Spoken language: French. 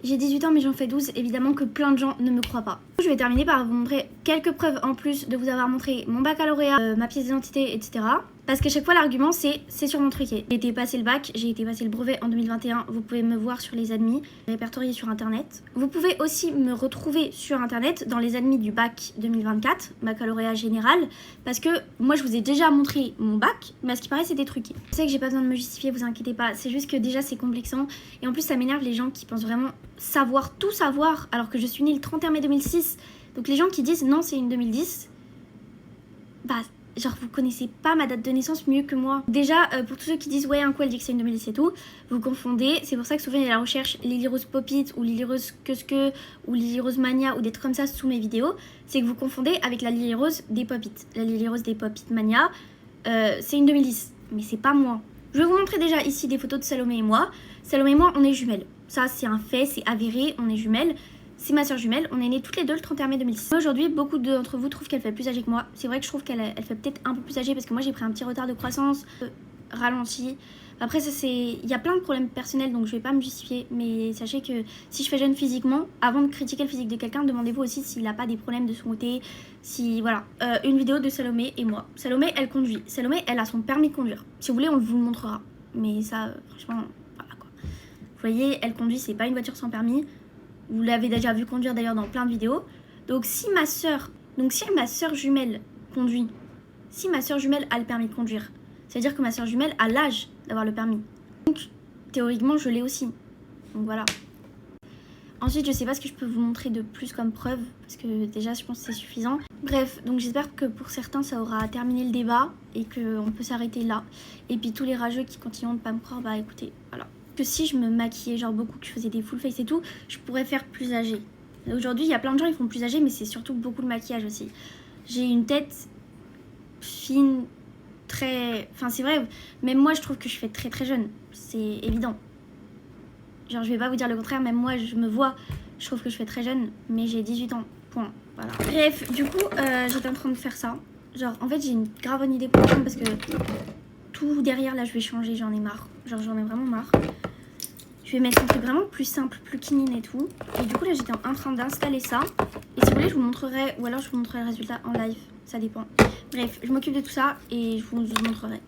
J'ai 18 ans mais j'en fais 12, évidemment que plein de gens ne me croient pas. Je vais terminer par vous montrer quelques preuves en plus de vous avoir montré mon baccalauréat, ma pièce d'identité, etc. Parce qu'à chaque fois l'argument c'est sur mon truqué. J'ai été passer le bac, j'ai été passer le brevet en 2021, vous pouvez me voir sur les admis, répertoriés sur internet. Vous pouvez aussi me retrouver sur internet dans les admis du bac 2024, baccalauréat général, parce que moi je vous ai déjà montré mon bac, mais à ce qui paraît c'était truqué. Je sais que j'ai pas besoin de me justifier, vous inquiétez pas, c'est juste que déjà c'est complexant, et en plus ça m'énerve les gens qui pensent vraiment savoir tout savoir, alors que je suis née le 31 mai 2006, donc les gens qui disent non c'est une 2010, bah genre vous connaissez pas ma date de naissance mieux que moi. Déjà pour tous ceux qui disent ouais un coup elle dit que c'est une 2010 et tout, vous confondez, c'est pour ça que souvent il y a la recherche Lily Rose Pop-It ou Lily Rose que ou Lily Rose Mania ou des trucs comme ça sous mes vidéos, c'est que vous confondez avec la Lily Rose des Pop-It. La Lily Rose des Pop-It Mania c'est une 2010, mais c'est pas moi. Je vais vous montrer déjà ici des photos de Salomé et moi. Salomé et moi on est jumelles, ça c'est un fait, c'est avéré, on est jumelles. C'est ma soeur jumelle, on est nées toutes les deux le 31 mai 2006. Aujourd'hui, beaucoup d'entre vous trouvent qu'elle fait plus âgée que moi. C'est vrai que je trouve qu'elle fait peut-être un peu plus âgée parce que moi j'ai pris un petit retard de croissance, ralenti. Après ça c'est... Il y a plein de problèmes personnels donc je vais pas me justifier. Mais sachez que si je fais jeune physiquement, avant de critiquer le physique de quelqu'un, demandez-vous aussi s'il a pas des problèmes de son côté. Si... Voilà. Une vidéo de Salomé et moi. Salomé elle conduit. Salomé elle a son permis de conduire. Si vous voulez on vous le montrera. Mais ça franchement, voilà quoi. Vous voyez, elle conduit, c'est pas une voiture sans permis. Vous l'avez déjà vu conduire d'ailleurs dans plein de vidéos. Donc si ma soeur jumelle conduit, si ma soeur jumelle a le permis de conduire, ça veut dire que ma soeur jumelle a l'âge d'avoir le permis. Donc théoriquement je l'ai aussi. Donc voilà. Ensuite je sais pas ce que je peux vous montrer de plus comme preuve, parce que déjà je pense que c'est suffisant. Bref, donc j'espère que pour certains ça aura terminé le débat et qu'on peut s'arrêter là. Et puis tous les rageux qui continuent de pas me croire, bah écoutez, voilà. Que si je me maquillais genre beaucoup, que je faisais des full face et tout, je pourrais faire plus âgée. Aujourd'hui il y a plein de gens qui font plus âgée, mais c'est surtout beaucoup de maquillage aussi. J'ai une tête fine, très... Enfin c'est vrai, même moi je trouve que je fais très très jeune, c'est évident. Genre je vais pas vous dire le contraire, même moi je me vois, je trouve que je fais très jeune, mais j'ai 18 ans, point. Voilà. Bref, du coup j'étais en train de faire ça. Genre en fait j'ai une grave bonne idée pour le parce que tout derrière là je vais changer, j'en ai marre. Genre j'en ai vraiment marre. Je vais mettre un truc vraiment plus simple, plus clean et tout. Et du coup là j'étais en train d'installer ça. Et si vous voulez je vous montrerai, ou alors je vous montrerai le résultat en live, ça dépend. Bref, je m'occupe de tout ça et je vous montrerai.